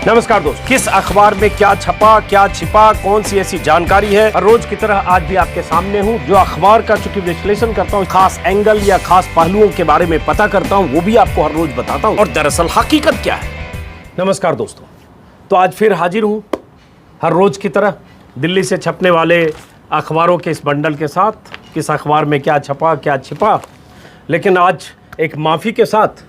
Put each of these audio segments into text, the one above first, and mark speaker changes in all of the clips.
Speaker 1: नमस्कार दोस्त, किस अखबार में क्या छपा, क्या छिपा, कौन सी ऐसी जानकारी है, हर रोज की तरह आज भी आपके सामने हूं। जो अखबार का चूंकि विश्लेषण करता हूं, खास एंगल या खास पहलुओं के बारे में पता करता हूं, वो भी आपको हर रोज बताता हूं और दरअसल हकीकत क्या है। नमस्कार दोस्तों, तो आज फिर हाजिर हूं हर रोज की तरह दिल्ली से छपने वाले अखबारों के इस बंडल के साथ। किस अखबार में क्या छपा, क्या छिपा, लेकिन आज एक माफ़ी के साथ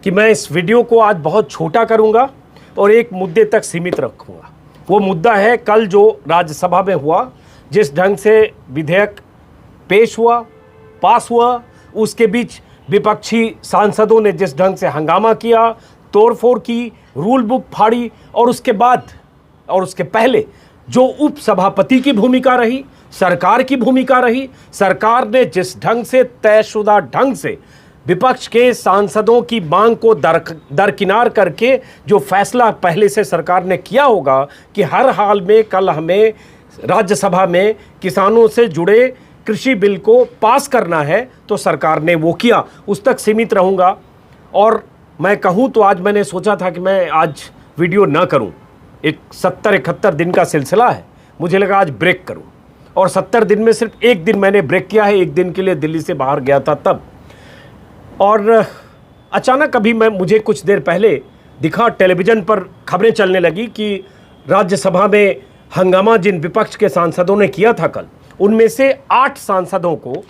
Speaker 1: कि मैं इस वीडियो को आज बहुत छोटा करूंगा और एक मुद्दे तक सीमित रखूंगा। वो मुद्दा है कल जो राज्यसभा में हुआ, जिस ढंग से विधेयक पेश हुआ, पास हुआ, उसके बीच विपक्षी सांसदों ने जिस ढंग से हंगामा किया, तोड़फोड़ की, रूल बुक फाड़ी, और उसके बाद और उसके पहले जो उपसभापति की भूमिका रही, सरकार की भूमिका रही, सरकार ने जिस ढंग से तयशुदा ढंग से विपक्ष के सांसदों की मांग को दरकिनार करके जो फैसला पहले से सरकार ने किया होगा कि हर हाल में कल हमें राज्यसभा में किसानों से जुड़े कृषि बिल को पास करना है, तो सरकार ने वो किया। उस तक सीमित रहूँगा। और मैं कहूँ तो आज मैंने सोचा था कि मैं आज वीडियो ना करूँ, एक 70-71 दिन का सिलसिला है, मुझे लगा आज ब्रेक करूँ, और 70 दिन में सिर्फ एक दिन मैंने ब्रेक किया है। एक दिन के लिए दिल्ली से बाहर गया था तब, और अचानक अभी मुझे कुछ देर पहले दिखा, टेलीविज़न पर खबरें चलने लगी कि राज्यसभा में हंगामा जिन विपक्ष के सांसदों ने किया था कल, उनमें से 8 सांसदों को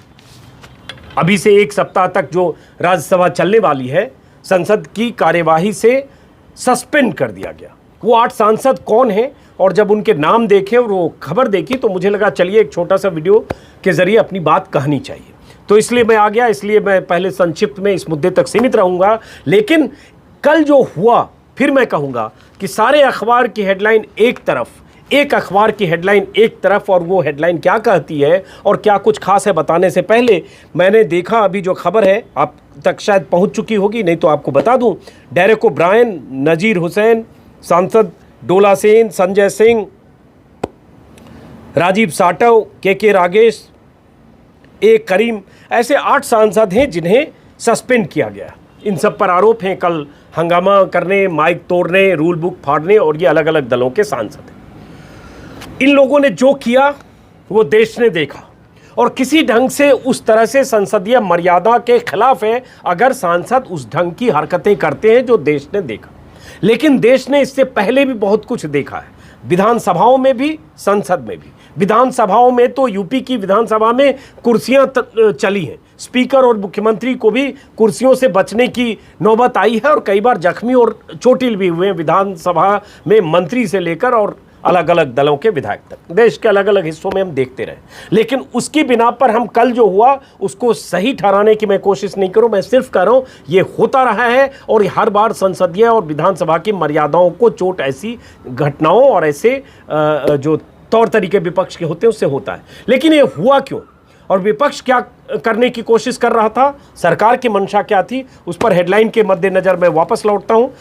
Speaker 1: अभी से एक सप्ताह तक जो राज्यसभा चलने वाली है, संसद की कार्यवाही से सस्पेंड कर दिया गया। वो 8 सांसद कौन हैं, और जब उनके नाम देखे और वो खबर देखी तो मुझे लगा चलिए एक छोटा सा वीडियो के ज़रिए अपनी बात कहनी चाहिए। तो इसलिए मैं आ गया। इसलिए मैं पहले संक्षिप्त में इस मुद्दे तक सीमित रहूँगा, लेकिन कल जो हुआ फिर मैं कहूँगा कि सारे अखबार की हेडलाइन एक तरफ, एक अखबार की हेडलाइन एक तरफ, और वो हेडलाइन क्या कहती है और क्या कुछ खास है बताने से पहले मैंने देखा, अभी जो खबर है आप तक शायद पहुँच चुकी होगी, नहीं तो आपको बता दूँ। डेरेक ओब्रायन, नज़ीर हुसैन, सांसद डोला सेन, संजय सिंह, राजीव साटव, के रागेश, ए करीम, ऐसे 8 सांसद हैं जिन्हें सस्पेंड किया गया। इन सब पर आरोप हैं कल हंगामा करने, माइक तोड़ने, रूल बुक फाड़ने, और ये अलग अलग दलों के सांसद हैं। इन लोगों ने जो किया वो देश ने देखा, और किसी ढंग से उस तरह से संसदीय मर्यादा के खिलाफ है अगर सांसद उस ढंग की हरकतें करते हैं जो देश ने देखा। लेकिन देश ने इससे पहले भी बहुत कुछ देखा है, विधानसभाओं में भी, संसद में भी। विधानसभाओं में तो यूपी की विधानसभा में कुर्सियां चली हैं, स्पीकर और मुख्यमंत्री को भी कुर्सियों से बचने की नौबत आई है, और कई बार जख्मी और चोटिल भी हुए हैं विधानसभा में, मंत्री से लेकर और अलग अलग दलों के विधायक तक। देश के अलग अलग हिस्सों में हम देखते रहे, लेकिन उसकी बिना पर हम कल जो हुआ उसको सही ठहराने की मैं कोशिश नहीं करूं। मैं सिर्फ कह रहा हूं ये होता रहा है, और हर बार संसदीय और विधानसभा की मर्यादाओं को चोट ऐसी घटनाओं और ऐसे जो तौर तरीके विपक्ष के होते हैं उससे होता है। लेकिन ये हुआ क्यों, और विपक्ष क्या करने की कोशिश कर रहा था, सरकार की मंशा क्या थी, उस पर हेडलाइन के मद्देनज़र मैं वापस लौटता हूँ।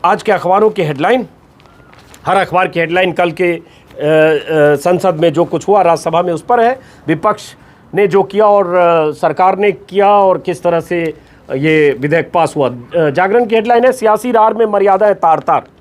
Speaker 1: आज के अखबारों की हेडलाइन, हर अखबार की हेडलाइन कल के संसद में जो कुछ हुआ राज्यसभा में उस पर है, विपक्ष ने जो किया और सरकार ने किया, और किस तरह से ये विधेयक पास हुआ। जागरण की हेडलाइन है, सियासी रार में मर्यादा है तार तार।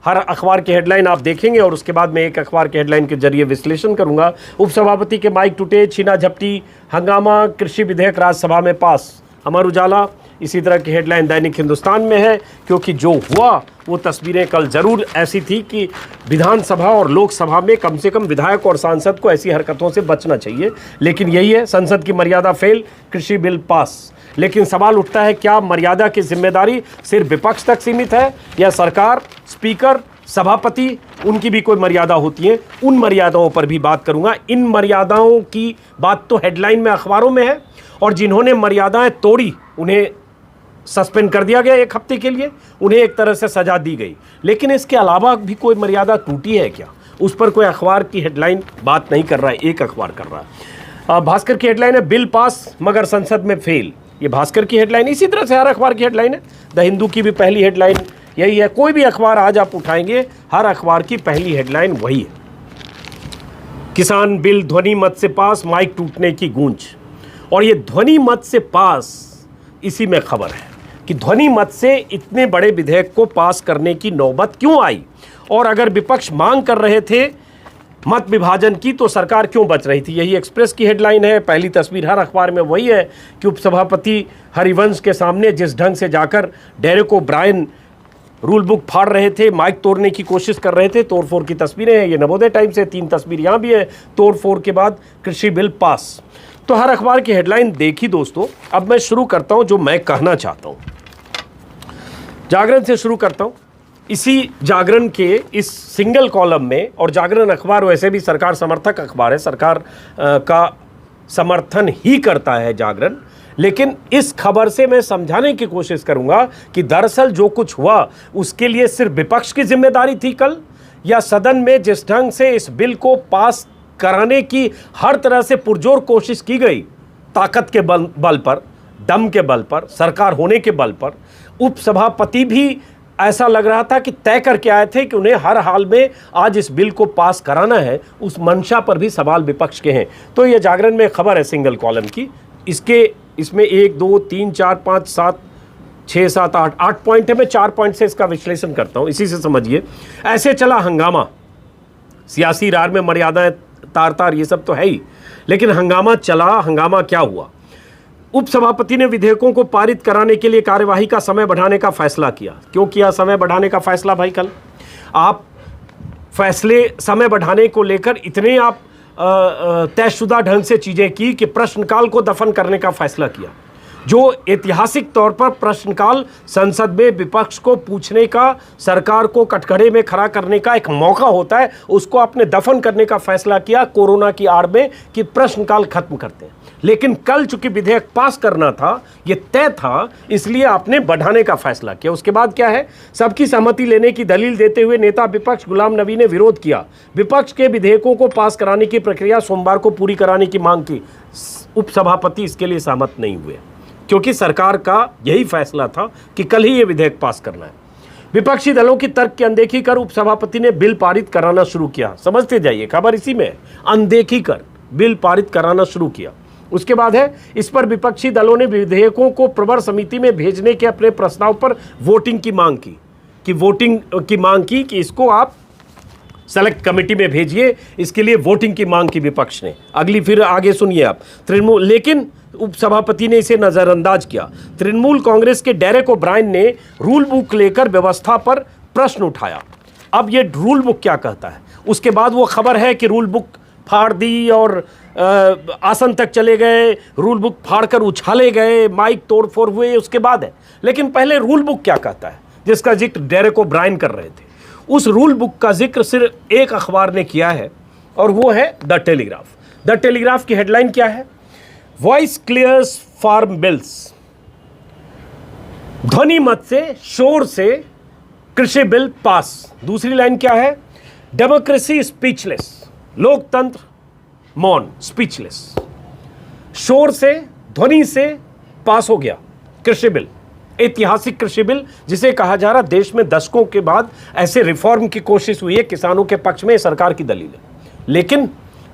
Speaker 1: हर अखबार की हेडलाइन आप देखेंगे, और उसके बाद मैं एक अखबार की हेडलाइन के जरिए विश्लेषण करूंगा। उपसभापति के माइक टूटे, छीना झपटी, हंगामा, कृषि विधेयक राज्यसभा में पास। अमर उजाला इसी तरह की हेडलाइन दैनिक हिंदुस्तान में है, क्योंकि जो हुआ वो तस्वीरें कल ज़रूर ऐसी थी कि विधानसभा और लोकसभा में कम से कम विधायक और सांसद को ऐसी हरकतों से बचना चाहिए। लेकिन यही है, संसद की मर्यादा फेल, कृषि बिल पास। लेकिन सवाल उठता है, क्या मर्यादा की जिम्मेदारी सिर्फ विपक्ष तक सीमित है, या सरकार, स्पीकर, सभापति, उनकी भी कोई मर्यादा होती है? उन मर्यादाओं पर भी बात करूंगा। इन मर्यादाओं की बात तो हेडलाइन में अखबारों में है, और जिन्होंने मर्यादाएं तोड़ी उन्हें सस्पेंड कर दिया गया 1 हफ्ते के लिए, उन्हें एक तरह से सजा दी गई। लेकिन इसके अलावा भी कोई मर्यादा टूटी है क्या, उस पर कोई अखबार की हेडलाइन बात नहीं कर रहा है, एक अखबार कर रहा है। भास्कर की हेडलाइन है, बिल पास मगर संसद में फेल। ये भास्कर की हेडलाइन, इसी तरह से हर अखबार की हेडलाइन है। द हिंदू की भी पहली हेडलाइन यही है। कोई भी अखबार आज आप उठाएंगे, हर अखबार की पहली हेडलाइन वही है, किसान बिल ध्वनि मत से पास, माइक टूटने की गूंज। और ये ध्वनि मत से पास, इसी में खबर है। कि ध्वनि मत से इतने बड़े विधेयक को पास करने की नौबत क्यों आई, और अगर विपक्ष मांग कर रहे थे मत विभाजन की तो सरकार क्यों बच रही थी। यही एक्सप्रेस की हेडलाइन है। पहली तस्वीर हर अखबार में वही है कि उपसभापति हरिवंश के सामने जिस ढंग से जाकर डेरेक ओब्रायन रूल बुक फाड़ रहे थे, माइक तोड़ने की कोशिश कर रहे थे, तोड़फोड़ की तस्वीरें हैं। ये नवोदय टाइम्स से 3 तस्वीर यहाँ भी है। तोड़फोड़ के बाद कृषि बिल पास। तो हर अखबार की हेडलाइन देखी दोस्तों। अब मैं शुरू करता हूँ जो मैं कहना चाहता हूँ। जागरण से शुरू करता हूँ। इसी जागरण के इस सिंगल कॉलम में, और जागरण अखबार वैसे भी सरकार समर्थक अखबार है, सरकार का समर्थन ही करता है जागरण, लेकिन इस खबर से मैं समझाने की कोशिश करूंगा कि दरअसल जो कुछ हुआ उसके लिए सिर्फ विपक्ष की जिम्मेदारी थी कल, या सदन में जिस ढंग से इस बिल को पास कराने की हर तरह से पुरजोर कोशिश की गई, ताकत के बल पर, दम के बल पर, सरकार होने के बल पर, उपसभापति भी ऐसा लग रहा था कि तय करके आए थे कि उन्हें हर हाल में आज इस बिल को पास कराना है। उस मंशा पर भी सवाल विपक्ष के हैं। तो ये जागरण में खबर है सिंगल कॉलम की। इसमें 1 2 3 4 5 7 6 7 8 पॉइंट है। मैं 4 पॉइंट से इसका विश्लेषण करता हूँ, इसी से समझिए। ऐसे चला हंगामा, सियासी रार में मर्यादाएं तार तार ये सब तो है ही, लेकिन हंगामा चला। हंगामा क्या हुआ? उपसभापति ने विधेयकों को पारित कराने के लिए कार्यवाही का समय बढ़ाने का फैसला किया। क्यों किया समय बढ़ाने का फैसला भाई? कल आप फैसले समय बढ़ाने को लेकर इतने आप तयशुदा ढंग से चीजें की कि प्रश्नकाल को दफन करने का फैसला किया, जो ऐतिहासिक तौर पर प्रश्नकाल संसद में विपक्ष को पूछने का, सरकार को कटघरे में खड़ा करने का एक मौका होता है, उसको आपने दफन करने का फैसला किया कोरोना की आड़ में कि प्रश्नकाल खत्म करते हैं। लेकिन कल चूंकि विधेयक पास करना था, ये तय था, इसलिए आपने बढ़ाने का फैसला किया। उसके बाद क्या है? सबकी सहमति लेने की दलील देते हुए नेता विपक्ष गुलाम नबी ने विरोध किया। विपक्ष के विधेयकों को पास कराने की प्रक्रिया सोमवार को पूरी कराने की मांग की। उपसभापति इसके लिए सहमत नहीं हुए, क्योंकि सरकार का यही फैसला था कि कल ही ये विधेयक पास करना है। विपक्षी दलों की तर्क की अनदेखी कर उपसभापति ने बिल पारित कराना शुरू किया। समझते जाइए, खबर इसी में है। अनदेखी कर बिल पारित कराना शुरू किया। उसके बाद है, इस पर विपक्षी दलों ने विधेयकों को प्रवर समिति में भेजने के अपने प्रस्ताव पर वोटिंग की मांग की कि इसको आप सेलेक्ट कमेटी में भेजिए। इसके लिए वोटिंग की मांग की विपक्ष ने। अगली फिर आगे सुनिए आप। तृणमूल, लेकिन उपसभापति ने इसे नजरअंदाज किया। तृणमूल कांग्रेस के डेरेक ओब्रायन ने रूल बुक लेकर व्यवस्था पर प्रश्न उठाया। अब ये रूल बुक क्या कहता है? उसके बाद वो खबर है कि रूल बुक फाड़ दी और आसन तक चले गए, रूल बुक फाड़कर उछाले गए, माइक तोड़फोड़ हुए, उसके बाद है। लेकिन पहले रूल बुक क्या कहता है, जिसका जिक्र डेरेक ओब्रायन कर रहे थे। उस रूल बुक का जिक्र सिर्फ एक अखबार ने किया है, और वो है द टेलीग्राफ। द टेलीग्राफ की हेडलाइन क्या है? Voice clears farm bills. ध्वनि मत से, शोर से कृषि बिल पास। दूसरी लाइन क्या है? Democracy speechless. लोकतंत्र मौन, स्पीचलेस। शोर से, ध्वनि से पास हो गया कृषि बिल, ऐतिहासिक कृषि बिल, जिसे कहा जा रहा देश में दशकों के बाद ऐसे रिफॉर्म की कोशिश हुई है किसानों के पक्ष में, सरकार की दलील है। लेकिन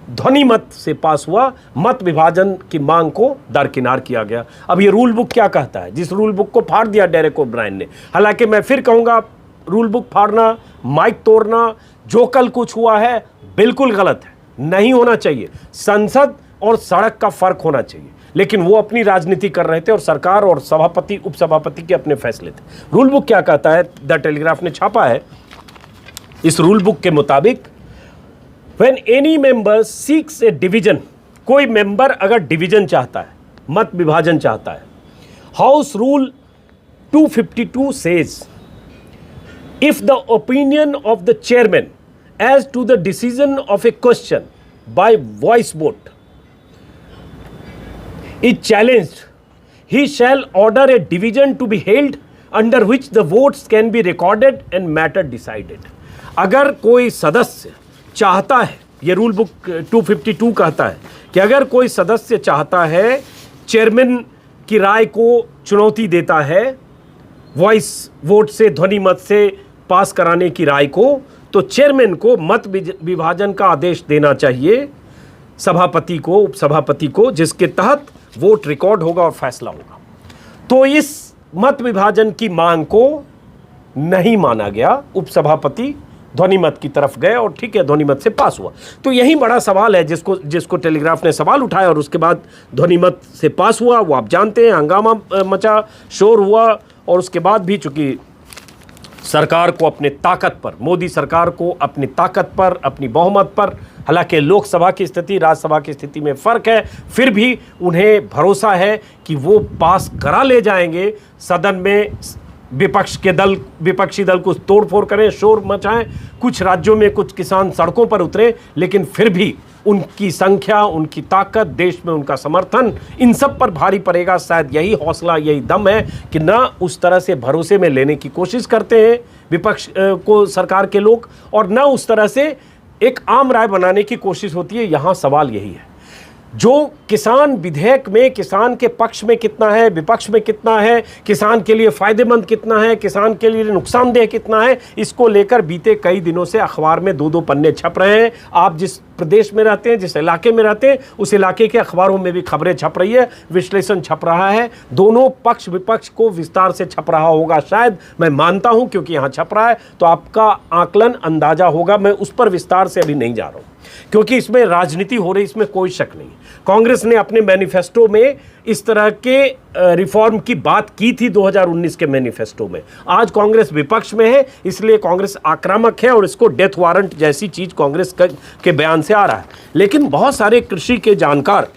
Speaker 1: ध्वनि मत से पास हुआ, मत विभाजन की मांग को दरकिनार किया गया। अब ये रूल बुक क्या कहता है, जिस रूल बुक को फाड़ दिया डेरेक ओब्रायन ने? हालांकि मैं फिर कहूंगा, रूल बुक फाड़ना, माइक तोड़ना, जो कल कुछ हुआ है बिल्कुल गलत है, नहीं होना चाहिए। संसद और सड़क का फर्क होना चाहिए। लेकिन वो अपनी राजनीति कर रहे थे और सरकार और सभापति, उपसभापति के अपने फैसले थे। रूल बुक क्या कहता है? द टेलीग्राफ ने छापा है। इस रूल बुक के मुताबिक, when any member seeks a division, कोई मेंबर अगर डिवीजन चाहता है, मत विभाजन चाहता है, house rule 252 says, if the opinion of the chairman as to the decision of a question by voice vote is challenged, he shall order a division to be held under which the votes can be recorded and matter decided. अगर कोई सदस्य चाहता है, ये rule book 252 कहता है कि अगर कोई सदस्य चाहता है, चेयरमैन की राय को चुनौती देता है, वॉइस वोट से, ध्वनि मत से पास कराने की राय को, तो चेयरमैन को मत विभाजन का आदेश देना चाहिए सभापति को, उपसभापति को, जिसके तहत वोट रिकॉर्ड होगा और फैसला होगा। तो इस मत विभाजन की मांग को नहीं माना गया। उपसभापति ध्वनिमत की तरफ गए और ठीक है, ध्वनिमत से पास हुआ। तो यही बड़ा सवाल है जिसको टेलीग्राफ ने सवाल उठाया और उसके बाद ध्वनिमत से पास हुआ। वो आप जानते हैं, हंगामा मचा, शोर हुआ और उसके बाद भी चूंकि सरकार को अपने ताकत पर, मोदी सरकार को अपनी ताकत पर, अपनी बहुमत पर, हालांकि लोकसभा की स्थिति राज्यसभा की स्थिति में फ़र्क है, फिर भी उन्हें भरोसा है कि वो पास करा ले जाएंगे। सदन में विपक्षी दल कुछ तोड़फोड़ करें, शोर मचाएं, कुछ राज्यों में कुछ किसान सड़कों पर उतरे, लेकिन फिर भी उनकी संख्या, उनकी ताकत, देश में उनका समर्थन, इन सब पर भारी पड़ेगा। शायद यही हौसला, यही दम है कि ना उस तरह से भरोसे में लेने की कोशिश करते हैं विपक्ष को सरकार के लोग, और ना उस तरह से एक आम राय बनाने की कोशिश होती है। यहाँ सवाल यही है, जो किसान विधेयक में किसान के पक्ष में कितना है, विपक्ष में कितना है, किसान के लिए फायदेमंद कितना है, किसान के लिए नुकसानदेह कितना है, इसको लेकर बीते कई दिनों से अखबार में 2-2 पन्ने छप रहे हैं। आप जिस प्रदेश में रहते हैं, जिस इलाके में रहते हैं, उस इलाके के अखबारों में भी खबरें छप रही है, विश्लेषण छप रहा है। दोनों पक्ष विपक्ष को विस्तार से छप रहा होगा, शायद मैं मानता हूं, क्योंकि यहां छप रहा है तो आपका आकलन, अंदाजा होगा। मैं उस पर विस्तार से अभी नहीं जा रहा हूं, क्योंकि इसमें राजनीति हो रही, इसमें कोई शक नहीं। कांग्रेस ने अपने मैनिफेस्टो में इस तरह के रिफॉर्म की बात की थी 2019 के मैनिफेस्टो में। आज कांग्रेस विपक्ष में है, इसलिए कांग्रेस आक्रामक है और इसको डेथ वारंट जैसी चीज कांग्रेस के बयान से आ रहा है। लेकिन बहुत सारे कृषि के जानकार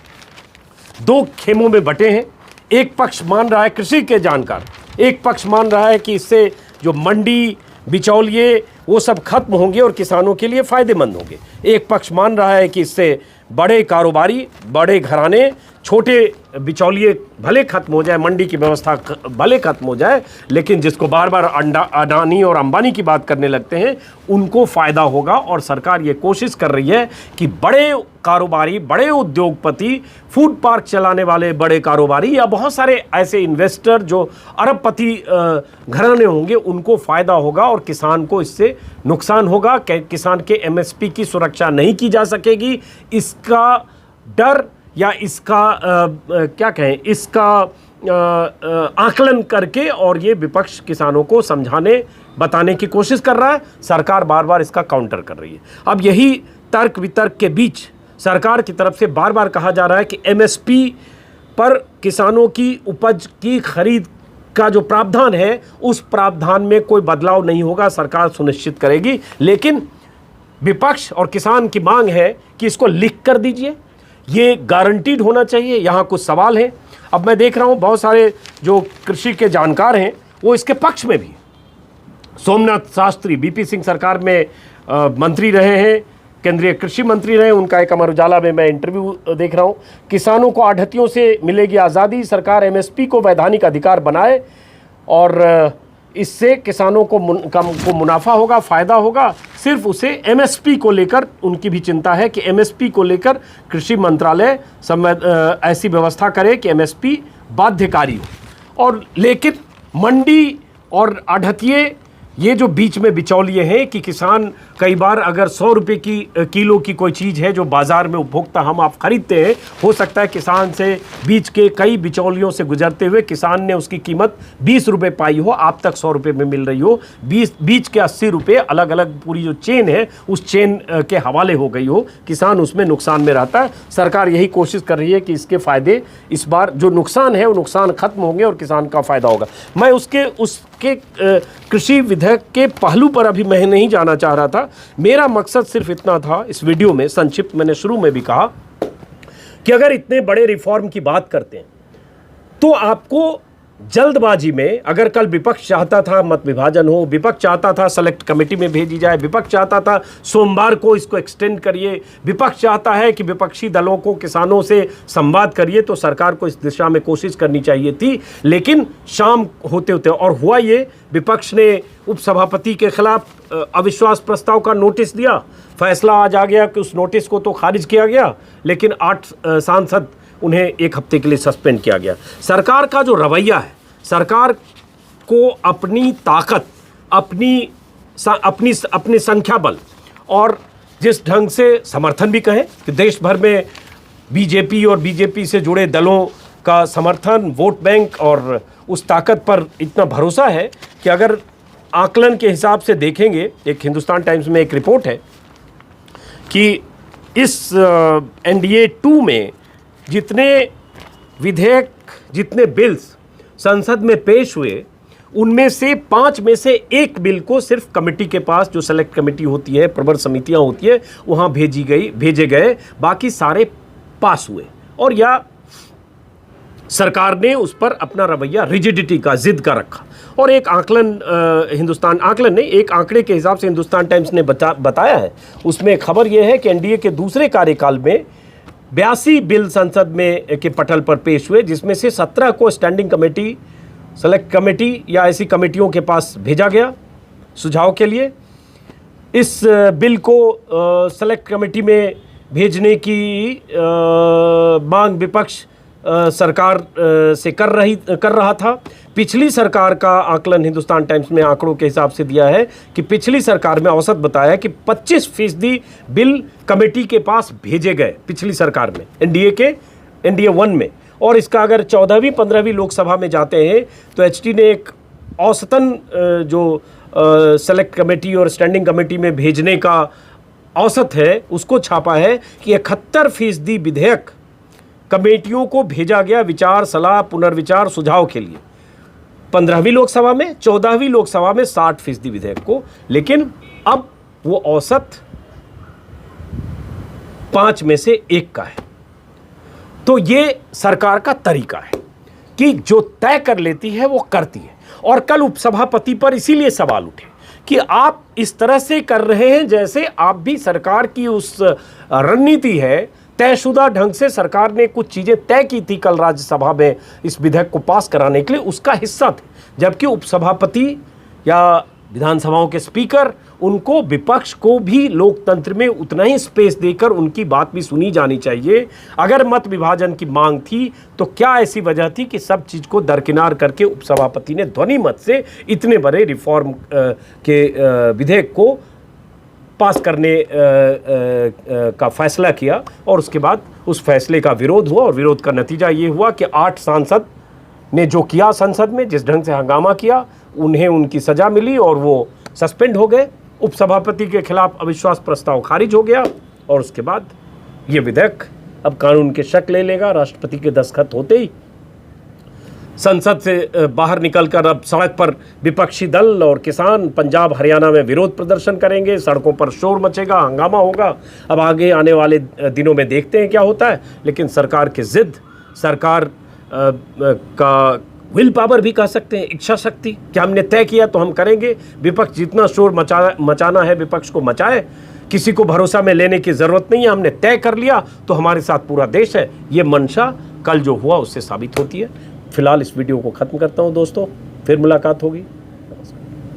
Speaker 1: दो खेमों में बटे हैं। एक पक्ष मान रहा है, कृषि के जानकार एक पक्ष मान रहा है कि इससे जो मंडी, बिचौलिए, वो सब खत्म होंगे और किसानों के लिए फायदेमंद होंगे। एक पक्ष मान रहा है कि इससे बड़े कारोबारी, बड़े घराने, छोटे बिचौलिए भले खत्म हो जाए, मंडी की व्यवस्था भले खत्म हो जाए, लेकिन जिसको बार बार अडानी और अंबानी की बात करने लगते हैं, उनको फ़ायदा होगा। और सरकार ये कोशिश कर रही है कि बड़े कारोबारी, बड़े उद्योगपति, फूड पार्क चलाने वाले बड़े कारोबारी या बहुत सारे ऐसे इन्वेस्टर जो अरबपति घराने होंगे, उनको फ़ायदा होगा और किसान को इससे नुकसान होगा। किसान के एमएसपी की सुरक्षा नहीं की जा सकेगी। इसका डर या इसका क्या कहें, इसका आकलन करके और ये विपक्ष किसानों को समझाने, बताने की कोशिश कर रहा है। सरकार बार बार इसका काउंटर कर रही है। अब यही तर्क वितर्क के बीच सरकार की तरफ से बार बार कहा जा रहा है कि एमएसपी पर किसानों की उपज की खरीद का जो प्रावधान है, उस प्रावधान में कोई बदलाव नहीं होगा, सरकार सुनिश्चित करेगी। लेकिन विपक्ष और किसान की मांग है कि इसको लिख कर दीजिए, ये गारंटीड होना चाहिए। यहाँ कुछ सवाल हैं। अब मैं देख रहा हूँ बहुत सारे जो कृषि के जानकार हैं वो इसके पक्ष में भी। सोमनाथ शास्त्री बीपी सिंह सरकार में मंत्री रहे हैं, केंद्रीय कृषि मंत्री रहे, उनका एक अमर उजाला में मैं इंटरव्यू देख रहा हूँ। किसानों को आढ़तियों से मिलेगी आज़ादी, सरकार एमएसपी को वैधानिक अधिकार बनाए और इससे किसानों को मुनाफा होगा, फ़ायदा होगा। सिर्फ उसे एमएसपी को लेकर उनकी भी चिंता है कि एमएसपी को लेकर कृषि मंत्रालय ऐसी व्यवस्था करे कि एमएसपी बाध्यकारी हो। और लेकिन मंडी और आढ़तिये, ये जो बीच में बिचौलिए हैं कि किसान कई बार अगर 100 रुपये की किलो की कोई चीज़ है जो बाज़ार में उपभोक्ता हम आप खरीदते हैं, हो सकता है किसान से बीच के कई बिचौलियों से गुजरते हुए किसान ने उसकी कीमत 20 रुपये पाई हो, आप तक 100 रुपये में मिल रही हो, बीच के 80 रुपये अलग अलग पूरी जो चेन है उस चेन के हवाले हो गई हो, किसान उसमें नुकसान में रहता है। सरकार यही कोशिश कर रही है कि इसके फ़ायदे, इस बार जो नुकसान है वो नुकसान खत्म होंगे और किसान का फ़ायदा होगा। मैं उसके कृषि विधेयक के पहलू पर अभी मैं नहीं जाना चाह रहा था। मेरा मकसद सिर्फ इतना था इस वीडियो में, संक्षिप्त मैंने शुरू में भी कहा कि अगर इतने बड़े रिफॉर्म की बात करते हैं तो आपको जल्दबाजी में, अगर कल विपक्ष चाहता था मत विभाजन हो, विपक्ष चाहता था सेलेक्ट कमेटी में भेजी जाए, विपक्ष चाहता था सोमवार को इसको एक्सटेंड करिए, विपक्ष चाहता है कि विपक्षी दलों को किसानों से संवाद करिए, तो सरकार को इस दिशा में कोशिश करनी चाहिए थी। लेकिन शाम होते होते और हुआ ये, विपक्ष ने उपसभापति के खिलाफ अविश्वास प्रस्ताव का नोटिस दिया, फैसला आज आ गया कि उस नोटिस को तो खारिज किया गया, लेकिन 8 सांसद उन्हें 1 हफ्ते के लिए सस्पेंड किया गया। सरकार का जो रवैया है, सरकार को अपनी ताकत, अपनी संख्या बल और जिस ढंग से समर्थन भी कहें कि देश भर में बीजेपी और बीजेपी से जुड़े दलों का समर्थन, वोट बैंक और उस ताकत पर इतना भरोसा है कि अगर आकलन के हिसाब से देखेंगे, एक हिंदुस्तान टाइम्स में एक रिपोर्ट है कि इस NDA 2 में जितने विधेयक, जितने बिल्स संसद में पेश हुए, उनमें से 5 में से 1 बिल को सिर्फ कमेटी के पास, जो सेलेक्ट कमेटी होती है, प्रवर समितियां होती है, वहां भेजे गए, बाकी सारे पास हुए। और या सरकार ने उस पर अपना रवैया रिजिडिटी का, जिद का रखा। और एक आकलन एक आंकड़े के हिसाब से हिंदुस्तान टाइम्स ने बताया है, उसमें खबर यह है कि NDA के दूसरे कार्यकाल में 82 बिल संसद में के पटल पर पेश हुए, जिसमें से 17 को स्टैंडिंग कमेटी, सेलेक्ट कमेटी या ऐसी कमेटियों के पास भेजा गया सुझाव के लिए। इस बिल को सेलेक्ट कमेटी में भेजने की मांग विपक्ष सरकार से कर रहा था। पिछली सरकार का आकलन हिंदुस्तान टाइम्स में आंकड़ों के हिसाब से दिया है कि पिछली सरकार में औसत बताया कि 25% बिल कमेटी के पास भेजे गए पिछली सरकार में, NDA 1 में। और इसका अगर 14वीं 15वीं लोकसभा में जाते हैं तो HT ने एक औसतन जो सेलेक्ट कमेटी और स्टैंडिंग कमेटी में भेजने का औसत है, उसको छापा है कि 71% विधेयक कमेटियों को भेजा गया विचार, सलाह, पुनर्विचार, सुझाव के लिए। 15वीं लोकसभा में, 14वीं लोकसभा में 60% विधेयक को, लेकिन अब वो औसत 5 में से 1 का है। तो ये सरकार का तरीका है कि जो तय कर लेती है वो करती है। और कल उपसभापति पर इसीलिए सवाल उठे कि आप इस तरह से कर रहे हैं जैसे आप भी सरकार की उस रणनीति है, तयशुदा ढंग से सरकार ने कुछ चीज़ें तय की थी कल राज्यसभा में इस विधेयक को पास कराने के लिए, उसका हिस्सा थे। जबकि उपसभापति या विधानसभाओं के स्पीकर, उनको, विपक्ष को भी लोकतंत्र में उतना ही स्पेस देकर उनकी बात भी सुनी जानी चाहिए। अगर मत विभाजन की मांग थी तो क्या ऐसी वजह थी कि सब चीज़ को दरकिनार करके उपसभापति ने ध्वनि मत से इतने बड़े रिफॉर्म के विधेयक को पास करने का फैसला किया। और उसके बाद उस फैसले का विरोध हुआ और विरोध का नतीजा ये हुआ कि 8 सांसद ने जो किया संसद में, जिस ढंग से हंगामा किया, उन्हें उनकी सज़ा मिली और वो सस्पेंड हो गए। उपसभापति के खिलाफ अविश्वास प्रस्ताव खारिज हो गया और उसके बाद ये विधेयक अब कानून के शक्ल ले लेगा। राष्ट्रपति के दस्तखत होते ही संसद से बाहर निकलकर अब सड़क पर विपक्षी दल और किसान पंजाब हरियाणा में विरोध प्रदर्शन करेंगे, सड़कों पर शोर मचेगा, हंगामा होगा। अब आगे आने वाले दिनों में देखते हैं क्या होता है। लेकिन सरकार की जिद, सरकार का विल पावर भी कह सकते हैं, इच्छा शक्ति, कि हमने तय किया तो हम करेंगे। विपक्ष जितना शोर मचाना है विपक्ष को मचाए, किसी को भरोसा में लेने की ज़रूरत नहीं है, हमने तय कर लिया तो हमारे साथ पूरा देश है। ये मंशा कल जो हुआ उससे साबित होती है। फिलहाल इस वीडियो को ख़त्म करता हूँ दोस्तों, फिर मुलाकात होगी।